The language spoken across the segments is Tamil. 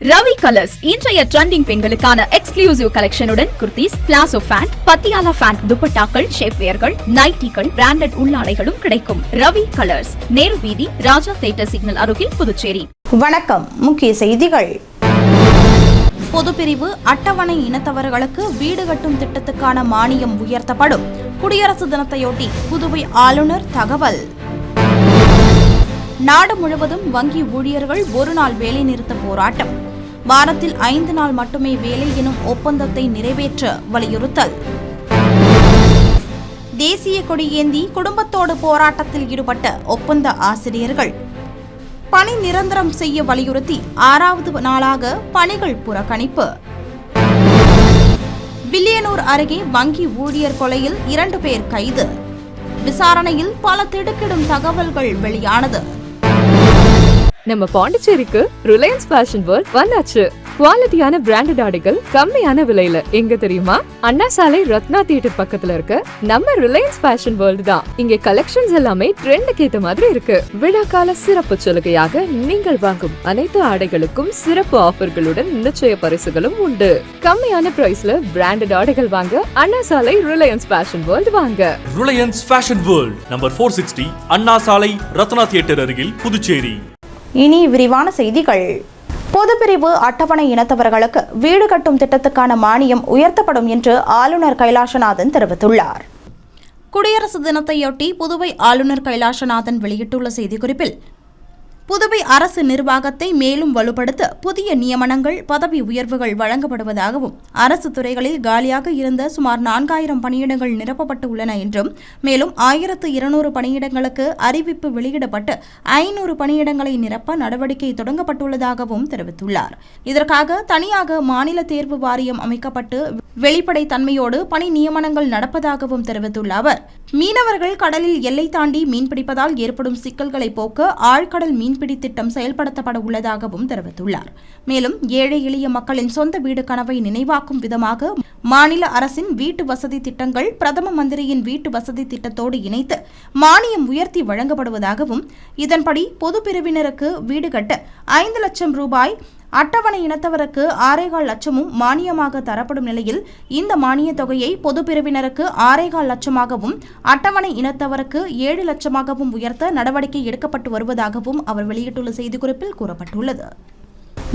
ரவி கலர்ஸ் இன்றைய ட்ரெண்டிங் பெண்களுக்கான எக்ஸ்க்ளூசிவ் கலெக்ஷனுடன் kurtis, palazzo pant, Patiala pant, துப்பட்டாக்கள், ஷேப்வேர்கள், நைட்டிகள், பிராண்டட் உள்ளாடைகளும் கிடைக்கும். ரவி கலர்ஸ், நேரு வீதி, ராஜா தியேட்டர் சிக்னல் அருகில், புதுச்சேரி. வணக்கம். முக்கிய செய்திகள். பொதுப்பிரிவு அட்டவணை இனத்தவர்களுக்கு வீடு கட்டும் திட்டத்துக்கான மானியம் உயர்த்தப்படும். குடியரசு தினத்தையொட்டி புதுவை ஆளுநர் தகவல். நாடு முழுவதும் வங்கி ஊழியர்கள் ஒருநாள் வேலைநிறுத்த போராட்டம். வாரத்தில் 5 நாள் மட்டுமே வேலை எனும் ஒப்பந்தத்தை நிறைவேற்ற வலியுறுத்தல். தேசிய கொடியேந்தி குடும்பத்தோடு போராட்டத்தில் ஈடுபட்ட ஒப்பந்த ஆசிரியர்கள். பணி நிரந்தரம் செய்ய வலியுறுத்தி 6வது நாளாக பணிகள் புறக்கணிப்பு. வில்லியனூர் அருகே வங்கி ஊழியர் கொலையில் 2 பேர் கைது. விசாரணையில் பல திடுக்கிடும் தகவல்கள் வெளியானது. நம்ம பாண்டிச்சேரிக்கு ரிலையன்ஸ் ஃபேஷன் வேர்ல்ட் வந்தாச்சு. குவாலிட்டியான பிராண்டட் ஆடைகள் கம்மியான விலையில. எங்க தெரியுமா? அண்ணா சாலை ரத்னா தியேட்டர் பக்கத்துல இருக்க நம்ம ரிலையன்ஸ் ஃபேஷன் வேர்ல்ட் தான். இங்க கலெக்ஷன்ஸ் எல்லாமே ட்ரெண்டுக்கு ஏத்த மாதிரி இருக்கு. விழாக்கால சிறப்பு சலுகையாக நீங்கள் வாங்கும் அனைத்து ஆடைகளுக்கும் சிறப்பு ஆஃபர்களுடன் நிச்சய பரிசுகளும் உண்டு. கம்மியான பிரைஸ்ல பிராண்டட் ஆடைகள் வாங்க அண்ணா சாலை ரிலையன்ஸ் ஃபேஷன் வேர்ல்ட் வாங்க. ரிலையன்ஸ் ஃபேஷன் வேர்ல்ட் நம்பர் 460 அண்ணா சாலை ரத்னா தியேட்டர் அருகில், புதுச்சேரி. இனி விரிவான செய்திகள். பொதுப்பிரிவு அட்டவணை இனத்தவர்களுக்கு வீடு கட்டும் திட்டத்துக்கான மானியம் உயர்த்தப்படும் என்று ஆளுநர் கைலாசநாதன் தெரிவித்துள்ளார். குடியரசு தினத்தையொட்டி புதுவை ஆளுநர் கைலாசநாதன் வெளியிட்டுள்ள செய்திக்குறிப்பில், புதுவை அரசு நிர்வாகத்தை மேலும் வலுப்படுத்த புதிய நியமனங்கள், பதவி உயர்வுகள் வழங்கப்படுவதாகவும், அரசு துறைகளில் காலியாக இருந்த சுமார் 4000 பணியிடங்கள் நிரப்பப்பட்டு உள்ளன என்றும், மேலும் 1200 பணியிடங்களுக்கு அறிவிப்பு வெளியிடப்பட்டு 500 பணியிடங்களை நிரப்ப நடவடிக்கை தொடங்கப்பட்டுள்ளதாகவும் தெரிவித்துள்ளார். இதற்காக தனியாக மாநில தேர்வு வாரியம் அமைக்கப்பட்டு வெளிப்படை தன்மையோடு பணி நியமனங்கள் நடப்பதாகவும் தெரிவித்துள்ள அவர், மீனவர்கள் கடலில் எல்லை தாண்டி மீன்பிடிப்பதால் ஏற்படும் சிக்கல்களை போக்க ஆழ்கடல் மீன்பிடி திட்டம் செயல்படுத்தப்பட உள்ளதாகவும் தெரிவித்துள்ளார். மேலும் ஏழை எளிய மக்களின் சொந்த வீடு கனவை நினைவாக்கும் விதமாக மாநில அரசின் வீட்டு வசதி திட்டங்கள் பிரதம மந்திரியின் வீட்டு வசதி திட்டத்தோடு இணைத்து மானியம் உயர்த்தி வழங்கப்படுவதாகவும், இதன்படி பொது பிரிவினருக்கு வீடு கட்ட 5 லட்சம் ரூபாய், அட்டவணை இனத்தவருக்கு 6.25 லட்சமும் மானியமாக தரப்படும் நிலையில், இந்த மானிய தொகையை பொது பிரிவினருக்கு 6.25 லட்சமாகவும் அட்டவணை இனத்தவருக்கு 7 லட்சமாகவும் உயர்த்த நடவடிக்கை எடுக்கப்பட்டு வருவதாகவும் அவர் வெளியிட்டுள்ள செய்திக்குறிப்பில் கூறப்பட்டுள்ளது.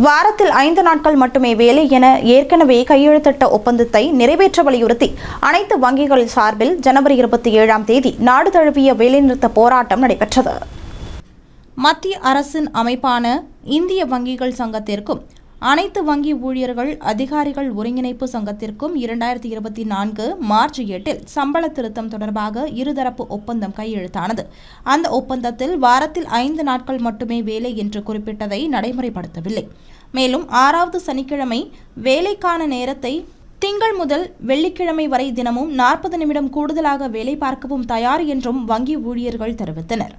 வாரத்தில் 5 நாட்கள் மட்டுமே வேலை என ஏற்கனவே கையெழுத்திட்ட ஒப்பந்தத்தை நிறைவேற்ற வலியுறுத்தி அனைத்து வங்கிகள் சார்பில் ஜனவரி 27ஆம் தேதி நாடு தழுவிய வேலைநிறுத்த போராட்டம் நடைபெற்றது. மத்திய அரசின் அமைப்பான இந்திய வங்கிகள் சங்கத்திற்கும் அனைத்து வங்கி ஊழியர்கள் அதிகாரிகள் ஒருங்கிணைப்பு சங்கத்திற்கும் 2024 மார்ச் 8இல் சம்பள திருத்தம் தொடர்பாக இருதரப்பு ஒப்பந்தம் கையெழுத்தானது. அந்த ஒப்பந்தத்தில் வாரத்தில் 5 நாட்கள் மட்டுமே வேலை என்று குறிப்பிட்டதை நடைமுறைப்படுத்தவில்லை. மேலும் 6வது சனிக்கிழமை வேலைக்கான நேரத்தை திங்கள் முதல் வெள்ளிக்கிழமை வரை தினமும் 40 நிமிடம் கூடுதலாக வேலை பார்க்கவும் தயார் என்றும் வங்கி ஊழியர்கள் தெரிவித்தனர்.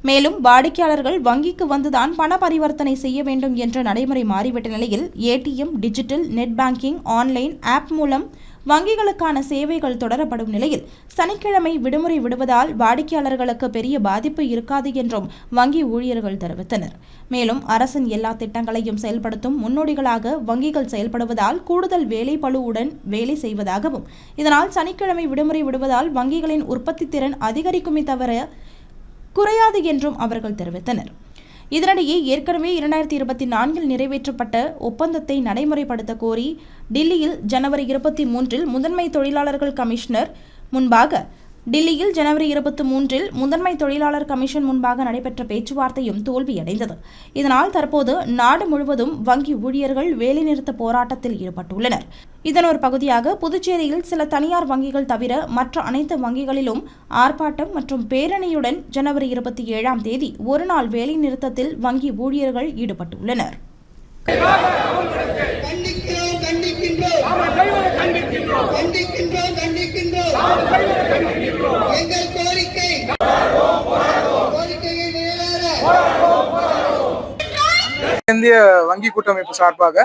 மேலும் வாடிக்கையாளர்கள் வங்கிக்கு வந்துதான் பண பரிவர்த்தனை செய்ய வேண்டும் என்ற நடைமுறை மாறிவிட்ட நிலையில், ATM, digital, net banking, online app மூலம் வங்கிகளுக்கான சேவைகள் தொடரப்படும் நிலையில், சனிக்கிழமை விடுமுறை விடுவதால் வாடிக்கையாளர்களுக்கு பெரிய பாதிப்பு இருக்காது என்றும் வங்கி ஊழியர்கள் தெரிவித்தனர். மேலும் அரசின் எல்லா திட்டங்களையும் செயல்படுத்தும் முன்னோடிகளாக வங்கிகள் செயல்படுவதால் கூடுதல் வேலை பளுவுடன் வேலை செய்வதாகவும், இதனால் சனிக்கிழமை விடுமுறை விடுவதால் வங்கிகளின் உற்பத்தி திறன் அதிகரிக்குமே தவிர குறையாது என்றும் அவர்கள் தெரிவித்தனர். இதனிடையே ஏற்கனவே 2024இல் நிறைவேற்றப்பட்ட ஒப்பந்தத்தை நடைமுறைப்படுத்த கோரி டில்லியில் ஜனவரி 23இல் முதன்மை தொழிலாளர்கள் கமிஷனர் முன்பாக நடைபெற்ற பேச்சுவார்த்தையும் தோல்வியடைந்தது. இதனால் தற்போது நாடு முழுவதும் வங்கி ஊழியர்கள் வேலைநிறுத்த போராட்டத்தில் ஈடுபட்டுள்ளனர். இதன் ஒரு பகுதியாக புதுச்சேரியில் சில தனியார் வங்கிகள் தவிர மற்ற அனைத்து வங்கிகளிலும் ஆர்ப்பாட்டம் மற்றும் பேரணியுடன் ஜனவரி 27ஆம் தேதி ஒருநாள் வேலைநிறுத்தத்தில் வங்கி ஊழியர்கள் ஈடுபட்டுள்ளனர். இந்திய வங்கி கூட்டமைப்பு சார்பாக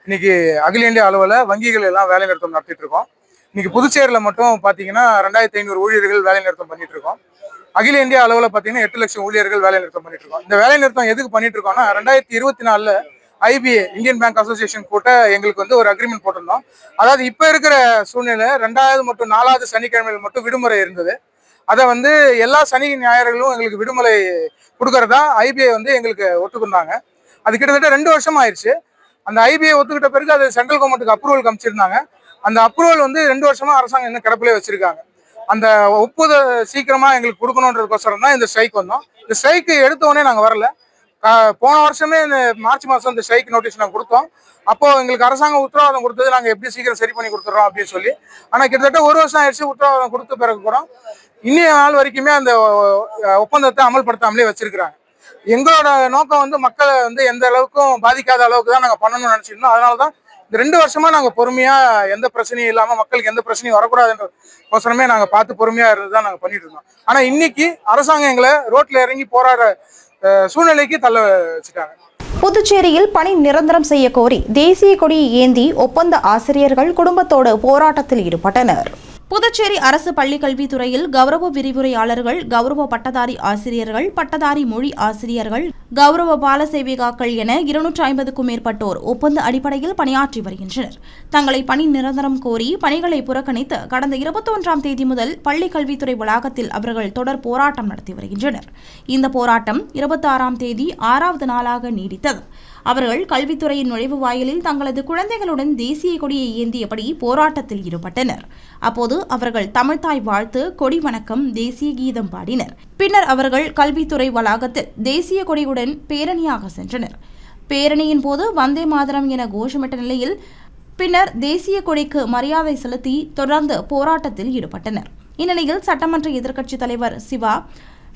இன்னைக்கு அகில இந்திய அளவில் வங்கிகள் எல்லாம் வேலை நிறுத்தம் நடத்திட்டு இருக்கோம். இன்னைக்கு புதுச்சேரியில் மட்டும் பார்த்தீங்கன்னா 2500 ஊழியர்கள் வேலை நிறுத்தம் பண்ணிட்டு இருக்கோம். அகில இந்திய அளவில் பார்த்தீங்கன்னா 8 லட்சம் ஊழியர்கள் வேலை நிறுத்தம் பண்ணிட்டு இருக்கோம். இந்த வேலை நிறுத்தம் எதுக்கு பண்ணிட்டு இருக்கோம்னா, 2024 IBA இந்தியன் பேங்க் அசோசியேஷன் கூட்ட எங்களுக்கு வந்து ஒரு அக்ரிமெண்ட் போட்டிருந்தோம். அதாவது இப்போ இருக்கிற சூழ்நிலை 2வது மற்றும் 4வது சனிக்கிழமையில் மட்டும் விடுமுறை இருந்தது. அதை வந்து எல்லா சனி ஞாயிறுகளும் எங்களுக்கு விடுமுறை கொடுக்கறதா IBA வந்து எங்களுக்கு ஒத்துக்கிட்டாங்க. அது கிட்டத்தட்ட 2 வருஷம் ஆயிடுச்சு. அந்த IBA ஒத்துக்கிட்ட பிறகு அது சென்ட்ரல் கவர்மெண்ட்டுக்கு அப்ரூவல் காமிச்சிருந்தாங்க. அந்த அப்ரூவல் வந்து 2 வருஷமா அரசாங்கம் இன்னும் கிடப்பிலே வச்சிருக்காங்க. அந்த ஒப்புதல் சீக்கிரமா எங்களுக்கு கொடுக்கணுன்றதுக்கோசரம் தான் இந்த ஸ்ட்ரைக் வந்தோம். இந்த ஸ்ட்ரைக்கு எடுத்த உடனே நாங்கள் வரல. போன வருஷமே இந்த மார்ச் மாதம் இந்த ஸ்ட்ரைக் நோட்டீஸ் நாங்கள் கொடுத்தோம். அப்போ எங்களுக்கு அரசாங்கம் உத்தரவாதம் கொடுத்தது நாங்கள் எப்படி சீக்கிரம் சரி பண்ணி கொடுத்துறோம் அப்படின்னு சொல்லி. ஆனால் கிட்டத்தட்ட 1 வருஷம் ஆயிடுச்சு உத்தரவாதம் கொடுத்த பிறகு கூட இன்னைய நாள் வரைக்குமே அந்த ஒப்பந்தத்தை அமல்படுத்தாமலே வச்சிருக்கிறாங்க. எங்களோட நோக்கம் வந்து மக்களை வந்து எந்த அளவுக்கும் பாதிக்காத அளவுக்கு தான் நாங்கள் பண்ணணும்னு நினைச்சிருந்தோம். அதனால தான் இந்த 2 வருஷமா நாங்கள் பொறுமையா எந்த பிரச்சனையும் இல்லாமல் மக்களுக்கு எந்த பிரச்சனையும் வரக்கூடாதுன்றோசரமே நாங்கள் பார்த்து பொறுமையா இருந்து தான் நாங்கள் பண்ணிட்டு இருந்தோம். ஆனால் இன்னைக்கு அரசாங்கம் எங்களை ரோட்ல இறங்கி போராடுற சூழ்நிலைக்கு தள்ள வச்சுட்டாங்க. புதுச்சேரியில் பணி நிரந்தரம் செய்ய கோரி தேசிய கொடியை ஏந்தி ஒப்பந்த ஆசிரியர்கள் குடும்பத்தோடு போராட்டத்தில் ஈடுபட்டனர். புதுச்சேரி அரசு பள்ளிக்கல்வித்துறையில் கௌரவ விரிவுரையாளர்கள், கௌரவ பட்டதாரி ஆசிரியர்கள், பட்டதாரி மொழி ஆசிரியர்கள், கௌரவ பால சேவிகாக்கள் என 250க்கும் மேற்பட்டோர் ஒப்பந்த அடிப்படையில் பணியாற்றி வருகின்றனர். தங்களை பணி நிரந்தரம் கோரி பணிகளை புறக்கணித்து கடந்த 21ஆம் தேதி முதல் பள்ளிக்கல்வித்துறை வளாகத்தில் அவர்கள் தொடர் போராட்டம் நடத்தி வருகின்றனர். இந்த போராட்டம் 26ஆம் தேதி 6வது நாளாக நீடித்தது. அவர்கள் கல்வித்துறையின் நுழைவு வாயிலில் தங்களது குழந்தைகளுடன் தேசிய கொடியை ஏந்தியபடி போராட்டத்தில் ஈடுபட்டனர். அப்போது அவர்கள் தமிழ்தாய் வாழ்த்து, கொடி வணக்கம், தேசிய கீதம் பாடினர். பின்னர் அவர்கள் கல்வித்துறை வளாகத்தில் தேசிய கொடியுடன் பேரணியாக சென்றனர். பேரணியின் போது வந்தே மாதரம் என கோஷமிட்ட நிலையில் பின்னர் தேசிய கொடிக்கு மரியாதை செலுத்தி தொடர்ந்து போராட்டத்தில் ஈடுபட்டனர். இந்நிலையில் சட்டமன்ற எதிர்க்கட்சித் தலைவர் சிவா,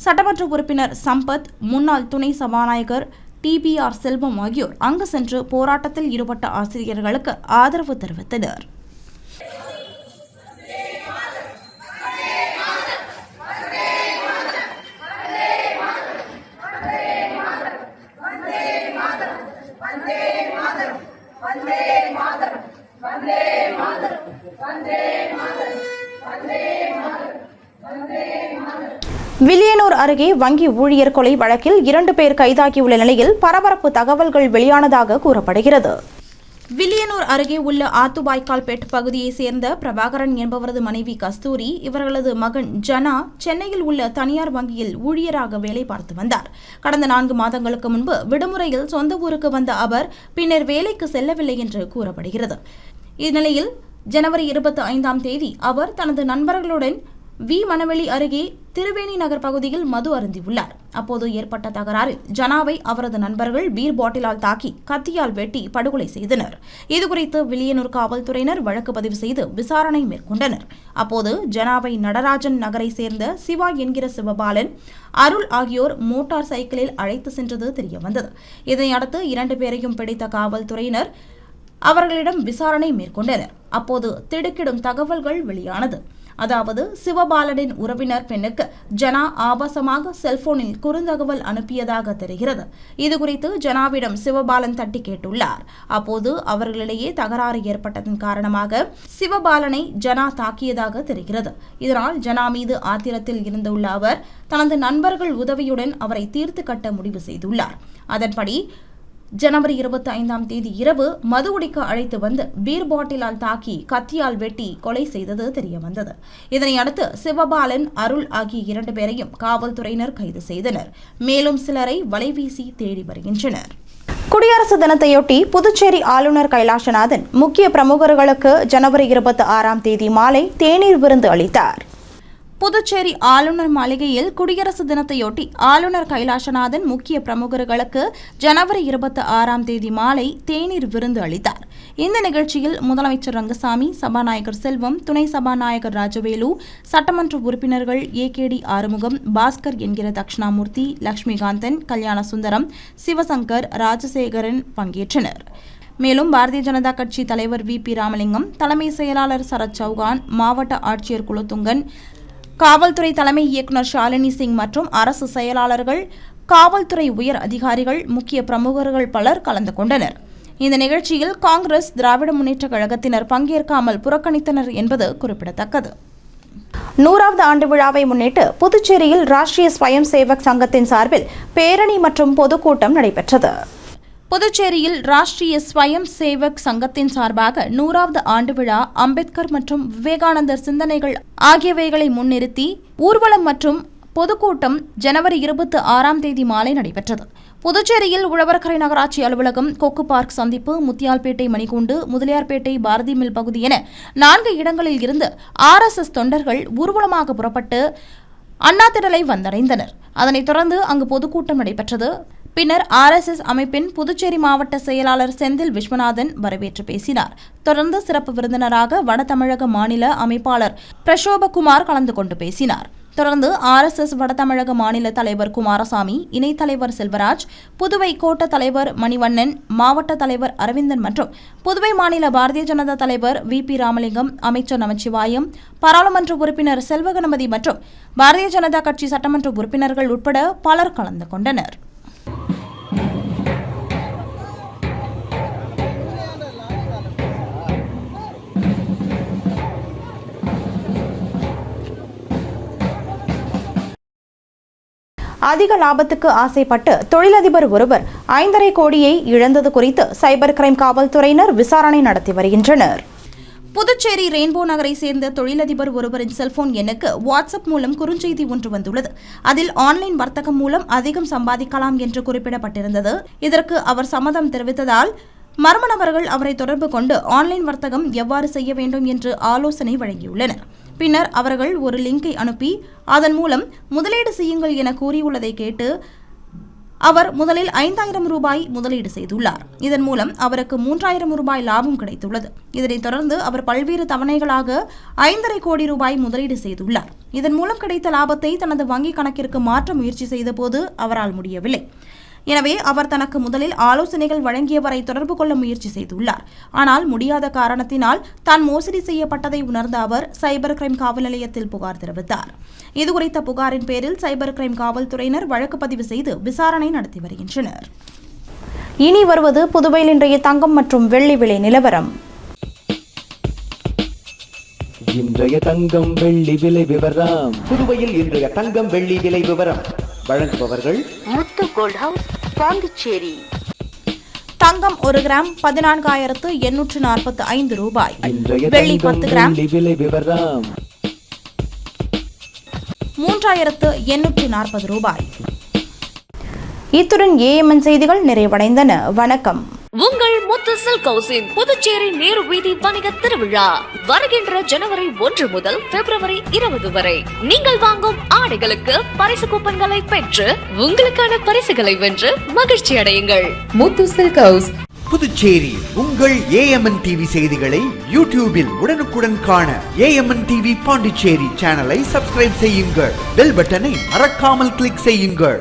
சட்டமன்ற உறுப்பினர் சம்பத், முன்னாள் துணை சபாநாயகர் TBR செல்வம் ஆகியோர் அங்கு சென்று போராட்டத்தில் ஈடுபட்ட ஆசிரியர்களுக்கு ஆதரவு தெரிவித்தனர். வில்லியனூர் அருகே வங்கி ஊழியர் கொலை வழக்கில் 2 பேர் கைதாகியுள்ள நிலையில் பரபரப்பு தகவல்கள் வெளியானதாக கூறப்படுகிறது. வில்லியனூர் அருகே உள்ள ஆத்துவாய்க்கால்பேட் பகுதியைச் சேர்ந்த பிரபாகரன் என்பவரது மனைவி கஸ்தூரி, இவர்களது மகன் ஜனா சென்னையில் உள்ள தனியார் வங்கியில் ஊழியராக வேலை பார்த்து வந்தார். கடந்த 4 மாதங்களுக்கு முன்பு விடுமுறையில் சொந்த ஊருக்கு வந்த அவர் பின்னர் வேலைக்கு செல்லவில்லை என்று கூறப்படுகிறது. இந்நிலையில் ஜனவரி 25ஆம் தேதி அவர் தனது நண்பர்களுடன் மணவெளி அருகே திருவேணி நகர் பகுதியில் மது அருந்தியுள்ளார். அப்போது ஏற்பட்ட தகராறில் ஜனாவை அவரது நண்பர்கள் பீர் பாட்டிலால் தாக்கி கத்தியால் வெட்டி படுகொலை செய்தனர். இதுகுறித்து வில்லியனூர் காவல்துறையினர் வழக்கு பதிவு செய்து விசாரணை மேற்கொண்டனர். அப்போது ஜனாவை நடராஜன் நகரை சேர்ந்த சிவா என்கிற சிவபாலன், அருள் ஆகியோர் மோட்டார் சைக்கிளில் அழைத்து சென்றது தெரியவந்தது. இதனையடுத்து 2 பேரையும் பிடித்த காவல்துறையினர் அவர்களிடம் விசாரணை மேற்கொண்டனர். அப்போது திடுக்கிடும் தகவல்கள் வெளியானது. அதாவது சிவபாலனின் உறவினர் பெண்ணுக்கு ஜனா ஆபாசமாக செல்போனில் குறுந்தகவல் அனுப்பியதாக தெரிகிறது. இதுகுறித்து ஜனாவிடம் சிவபாலன் தட்டி கேட்டுள்ளார். அப்போது அவர்களிடையே தகராறு ஏற்பட்டதன் காரணமாக சிவபாலனை ஜனா தாக்கியதாக தெரிகிறது. இதனால் ஜனா மீது ஆத்திரத்தில் இருந்துள்ள அவர் தனது நண்பர்கள் உதவியுடன் அவரை தீர்த்து கட்ட முடிவு செய்துள்ளார். அதன்படி ஜனவரி 25ஆம் தேதி இரவு மது குடிக்க அழைத்து வந்து பீர் பாட்டிலால் தாக்கி கத்தியால் வெட்டி கொலை செய்தது தெரியவந்தது. இதனையடுத்து சிவபாலன், அருள் ஆகிய 2 பேரையும் காவல்துறையினர் கைது செய்தனர். மேலும் சிலரை வலைவீசி தேடி வருகின்றனர். குடியரசு தினத்தையொட்டி புதுச்சேரி ஆளுநர் கைலாசநாதன் முக்கிய பிரமுகர்களுக்கு ஜனவரி 26ஆம் தேதி மாலை தேநீர் விருந்து அளித்தார். புதுச்சேரி ஆளுநர் மாளிகையில் குடியரசு தினத்தையொட்டி ஆளுநர் கைலாசநாதன் முக்கிய பிரமுகர்களுக்கு ஜனவரி 26ஆம் தேதி மாலை தேநீர் விருந்து அளித்தார். இந்த நிகழ்ச்சியில் முதலமைச்சர் ரங்கசாமி, சபாநாயகர் செல்வம், துணை சபாநாயகர் ராஜவேலு, சட்டமன்ற உறுப்பினர்கள் AKD ஆறுமுகம், பாஸ்கர் என்கிற தட்சிணாமூர்த்தி, லட்சுமிகாந்தன், கல்யாண சுந்தரம், சிவசங்கர், ராஜசேகரன் பங்கேற்றனர். மேலும் பாரதிய ஜனதா கட்சி தலைவர் VP ராமலிங்கம், தலைமை செயலாளர் சரத் சௌகான், மாவட்ட ஆட்சியர் குலத்துங்கன், காவல்துறை தலைமை இயக்குநர் ஷாலினி சிங் மற்றும் அரசு செயலாளர்கள், காவல்துறை உயர் அதிகாரிகள், முக்கிய பிரமுகர்கள் பலர் கலந்து கொண்டனர். இந்த நிகழ்ச்சியில் காங்கிரஸ், திராவிட முன்னேற்ற கழகத்தினர் பங்கேற்காமல் புறக்கணித்தனர் என்பது குறிப்பிடத்தக்கது. 100வது ஆண்டு விழாவை முன்னிட்டு புதுச்சேரியில் ராஷ்டிரிய ஸ்வயம் சேவக் சங்கத்தின் சார்பில் பேரணி மற்றும் பொதுக்கூட்டம் நடைபெற்றது. புதுச்சேரியில் ராஷ்டிரிய ஸ்வயம் சேவக் சங்கத்தின் சார்பாக 100வது ஆண்டு விழா அம்பேத்கர் மற்றும் விவேகானந்தர் சிந்தனைகள் ஆகியவைகளை முன்னிறுத்தி ஊர்வலம் மற்றும் பொதுக்கூட்டம் ஜனவரி 26ஆம் தேதி மாலை நடைபெற்றது. புதுச்சேரியில் உழவர்கரை நகராட்சி அலுவலகம், கொக்கு பார்க் சந்திப்பு, முத்தியால்பேட்டை மணிக்கூண்டு, முதலியார்பேட்டை பாரதி மில் பகுதி என 4 இடங்களில் இருந்து RSS தொண்டர்கள் ஊர்வலமாக புறப்பட்டு அண்ணா திடலை வந்தடைந்தனர். அதனைத் தொடர்ந்து அங்கு பொதுக்கூட்டம் நடைபெற்றது. பின்னர் RSS அமைப்பின் புதுச்சேரி மாவட்ட செயலாளர் செந்தில் விஸ்வநாதன் வரவேற்று பேசினார். தொடர்ந்து சிறப்பு விருந்தினராக வட தமிழக மாநில அமைப்பாளர் பிரசோபகுமார் கலந்து கொண்டு பேசினார். தொடர்ந்து RSS வட தமிழக மாநில தலைவர் குமாரசாமி, இணைத் தலைவர் செல்வராஜ், புதுவை கோட்ட தலைவர் மணிவண்ணன், மாவட்ட தலைவர் அரவிந்தன் மற்றும் புதுவை மாநில பாரதிய ஜனதா தலைவர் VP ராமலிங்கம், அமைச்சர் நமச்சிவாயம், பாராளுமன்ற உறுப்பினர் செல்வகணபதி மற்றும் பாரதிய ஜனதா கட்சி சட்டமன்ற உறுப்பினர்கள் உட்பட பலர் கலந்து கொண்டனர். அதிக லாபத்துக்கு ஆசைப்பட்டு தொழிலதிபர் ஒருவர் 5.5 கோடியை இழந்தது குறித்து சைபர் கிரைம் காவல்துறையினர் விசாரணை நடத்தி வருகின்றனர். புதுச்சேரி ரெயின்போ நகரை சேர்ந்த தொழிலதிபர் ஒருவரின் செல்போன் எண்ணுக்கு வாட்ஸ்அப் மூலம் குறுஞ்செய்தி ஒன்று வந்துள்ளது. அதில் ஆன்லைன் வர்த்தகம் மூலம் அதிகம் சம்பாதிக்கலாம் என்று குறிப்பிடப்பட்டிருந்தது. இதற்கு அவர் சம்மதம் தெரிவித்ததால் மர்ம நபர்கள் அவரை தொடர்பு கொண்டு ஆன்லைன் வர்த்தகம் எவ்வாறு செய்ய வேண்டும் என்று ஆலோசனை வழங்கியுள்ளனர். பின்னர் அவர்கள் ஒரு லிங்கை அனுப்பி அதன் மூலம் முதலீடு செய்யுங்கள் என கூறியுள்ளதை கேட்டு அவர் முதலில் 5,000 ரூபாய் முதலீடு செய்துள்ளார். இதன் மூலம் அவருக்கு 3,000 ரூபாய் லாபம் கிடைத்துள்ளது. இதனைத் தொடர்ந்து அவர் பல்வேறு தவணைகளாக 5.5 கோடி ரூபாய் முதலீடு செய்துள்ளார். இதன் மூலம் கிடைத்த லாபத்தை தனது வங்கிக் கணக்கிற்கு மாற்ற முயற்சி செய்தபோது அவரால் முடியவில்லை. எனவே அவர் தனக்கு முதலில் ஆலோசனைகள் வழங்கியவரை தொடர்பு கொள்ள முயற்சி செய்துள்ளார். ஆனால் முடியாத காரணத்தினால் தான் மோசடி செய்யப்பட்டதை உணர்ந்த அவர் சைபர் கிரைம் காவல் நிலையத்தில் புகார் தெரிவித்தார். இதுகுறித்த புகாரின் பேரில் சைபர் கிரைம் காவல்துறையினர் வழக்கு பதிவு செய்து விசாரணை நடத்தி வருகின்றனர். இனி வருவது புதுவையில் இன்றைய தங்கம் மற்றும் வெள்ளி விலை நிலவரம். இன்றைய தங்கம் வெள்ளி விலை விவரம். புதுவையில் இன்றைய தங்கம் வெள்ளி விலை விவரம் வழங்குபவர்கள் முத்து கோல்ட் ஹவுஸ், பாண்டிச்சேரி. தங்கம் 1 கிராம் 14,845 ரூபாய். வெள்ளி 10 கிராம் விலை விவரம் 3,840 ரூபாய். இத்துடன் AMN செய்திகள் நிறைவடைந்தன. வணக்கம். உங்கள் முத்து சில்க் ஹவுஸின் புதுச்சேரி நேரு வீதி வணிக திருவிழா வருகின்ற ஜனவரி 1 முதல் பிப்ரவரி 20 வரை. நீங்கள் வாங்கும் ஆடைகளுக்கு பரிசு கூப்பன்களை பெற்று உங்களுக்கான பரிசுகளை வென்று மகிழ்ச்சி அடையுங்கள். முத்து சில்க் ஹவுஸ், புதுச்சேரி. உங்கள் AMN TV செய்திகளை யூடியூபில் உடனுக்குடன் காண AMN TV பாண்டிச்சேரி சேனலை சப்ஸ்கிரைப் செய்யுங்கள். பெல் பட்டனை மறக்காமல் கிளிக் செய்யுங்கள்.